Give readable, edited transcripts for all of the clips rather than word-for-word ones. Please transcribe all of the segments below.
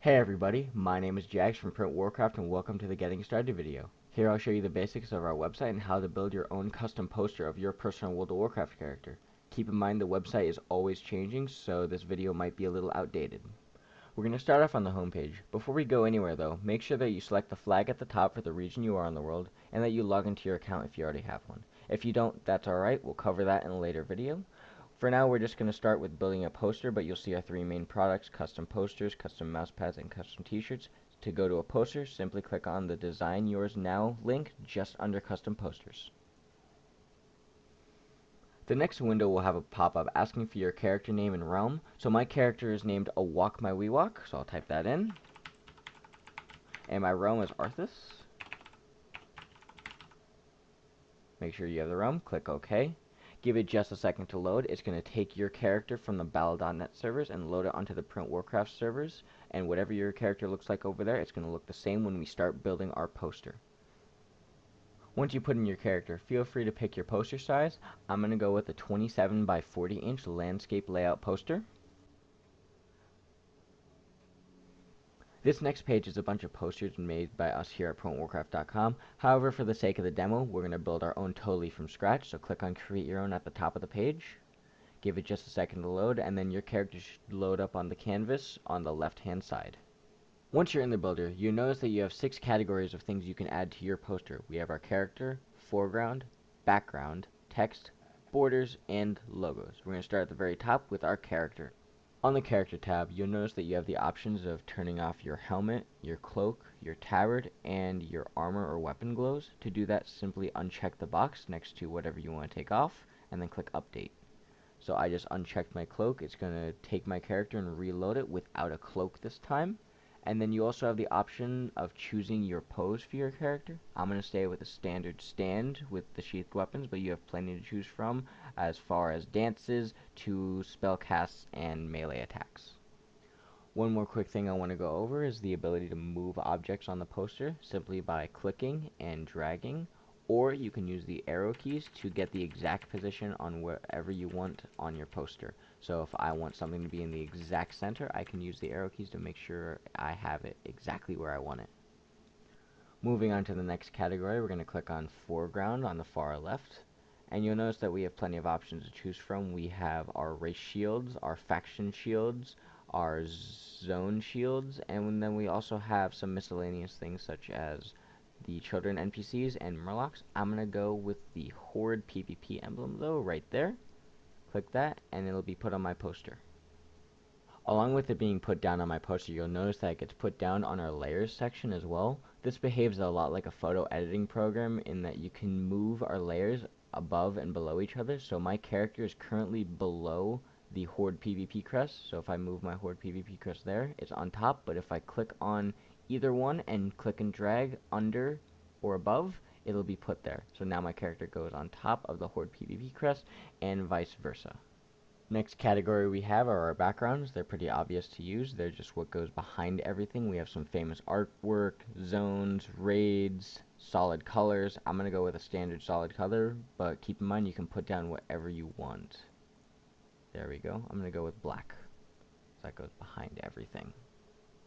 Hey everybody, my name is Jax from Printwarcraft and welcome to the Getting Started video. Here I'll show you the basics of our website and how to build your own custom poster of your personal World of Warcraft character. Keep in mind the website is always changing, so this video might be a little outdated. We're going to start off on the home page. Before we go anywhere though, make sure that you select the flag at the top for the region you are in the world and that you log into your account if you already have one. If you don't, that's alright, we'll cover that in a later video. For now, we're just going to start with building a poster, but you'll see our three main products: custom posters, custom mousepads, and custom t-shirts. To go to a poster, simply click on the Design Yours Now link just under Custom Posters. The next window will have a pop-up asking for your character name and realm. So my character is named Awak My Weewalk, so I'll type that in. And my realm is Arthas. Make sure you have the realm, click OK. Give it just a second to load. It's going to take your character from the Battle.net servers and load it onto the Printwarcraft servers. And whatever your character looks like over there, it's going to look the same when we start building our poster. Once you put in your character, feel free to pick your poster size. I'm going to go with a 27 by 40 inch landscape layout poster. This next page is a bunch of posters made by us here at Printwarcraft.com. However, for the sake of the demo, we're going to build our own totally from scratch. So click on Create Your Own at the top of the page. Give it just a second to load, and then your character should load up on the canvas on the left-hand side. Once you're in the builder, you'll notice that you have 6 categories of things you can add to your poster. We have our character, foreground, background, text, borders, and logos. We're going to start at the very top with our character. On the character tab, you'll notice that you have the options of turning off your helmet, your cloak, your tabard, and your armor or weapon glows. To do that, simply uncheck the box next to whatever you want to take off, and then click update. So I just unchecked my cloak. It's going to take my character and reload it without a cloak this time. And then you also have the option of choosing your pose for your character. I'm going to stay with a standard stand with the sheathed weapons, but you have plenty to choose from as far as dances to spell casts and melee attacks. One more quick thing I want to go over is the ability to move objects on the poster simply by clicking and dragging, or you can use the arrow keys to get the exact position on wherever you want on your poster. So if I want something to be in the exact center, I can use the arrow keys to make sure I have it exactly where I want it. Moving on to the next category, we're going to click on foreground on the far left. And you'll notice that we have plenty of options to choose from. We have our race shields, our faction shields, our zone shields, and then we also have some miscellaneous things such as the children NPCs and Murlocs. I'm going to go with the Horde PvP emblem though, right there. Click that and it'll be put on my poster. Along with it being put down on my poster, you'll notice that it gets put down on our layers section as well. This behaves a lot like a photo editing program in that you can move our layers above and below each other. So my character is currently below the Horde PvP crest. So if I move my Horde PvP crest there, it's on top, but if I click on either one and click and drag under or above, it'll be put there. So now my character goes on top of the Horde PvP crest and vice versa. Next category we have are our backgrounds. They're pretty obvious to use. They're just what goes behind everything. We have some famous artwork, zones, raids, solid colors. I'm going to go with a standard solid color, but keep in mind you can put down whatever you want. There we go. I'm going to go with black. So that goes behind everything.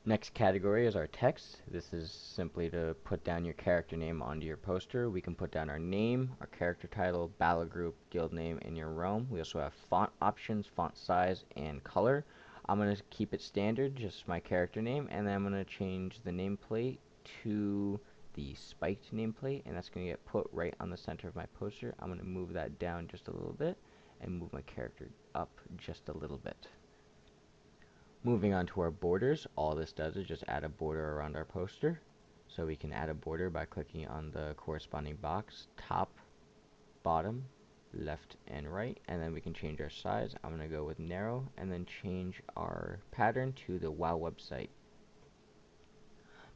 Next category is our text. This is simply to put down your character name onto your poster. We can put down our name, our character title, battle group, guild name, and your realm. We also have font options, font size, and color. I'm going to keep it standard, just my character name, and then I'm going to change the nameplate to the spiked nameplate, and that's going to get put right on the center of my poster. I'm going to move that down just a little bit and move my character up just a little bit. Moving on to our borders, all this does is just add a border around our poster. So we can add a border by clicking on the corresponding box, top, bottom, left, and right, and then we can change our size. I'm going to go with narrow, and then change our pattern to the WoW website.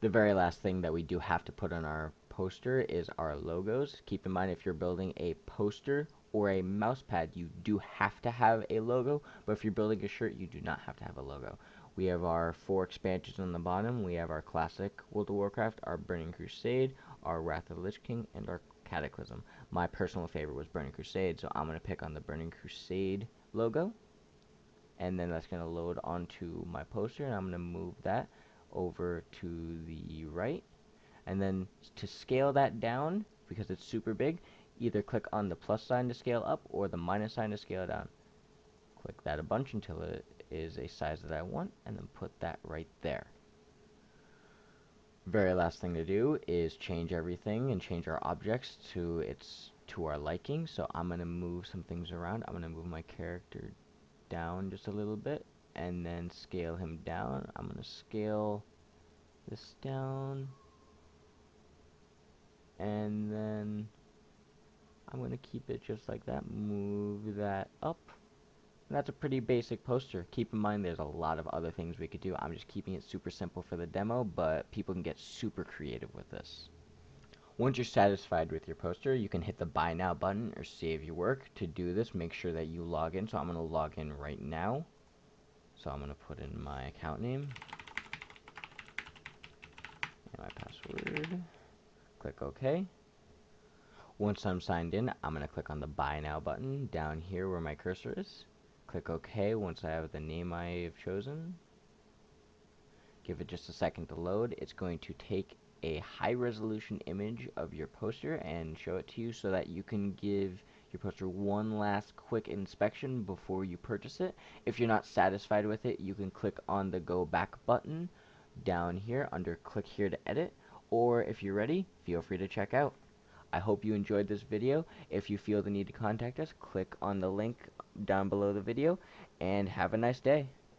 The very last thing that we do have to put on our poster is our logos. Keep in mind, if you're building a poster or a mousepad, you do have to have a logo, but if you're building a shirt, you do not have to have a logo. We have our 4 expansions on the bottom. We have our classic World of Warcraft, our Burning Crusade, our Wrath of the Lich King, and our Cataclysm. My personal favorite was Burning Crusade, so I'm going to pick on the Burning Crusade logo, and then that's going to load onto my poster, and I'm going to move that over to the right. And then to scale that down, because it's super big, either click on the plus sign to scale up or the minus sign to scale down. Click that a bunch until it is a size that I want, and then put that right there. Very last thing to do is change everything and change our objects to our liking. So I'm going to move some things around. I'm going to move my character down just a little bit and then scale him down. I'm going to scale this down, and then I'm going to keep it just like that. Move that up. And that's a pretty basic poster. Keep in mind there's a lot of other things we could do. I'm just keeping it super simple for the demo, but people can get super creative with this. Once you're satisfied with your poster, you can hit the Buy Now button or save your work. To do this, make sure that you log in. So I'm going to log in right now. So I'm going to put in my account name and my password. Click OK. Once I'm signed in, I'm going to click on the Buy Now button down here where my cursor is. Click OK once I have the name I have chosen. Give it just a second to load. It's going to take a high-resolution image of your poster and show it to you so that you can give your poster one last quick inspection before you purchase it. If you're not satisfied with it, you can click on the Go Back button down here under Click Here to Edit, or if you're ready, feel free to check out. I hope you enjoyed this video. If you feel the need to contact us, click on the link down below the video, and have a nice day.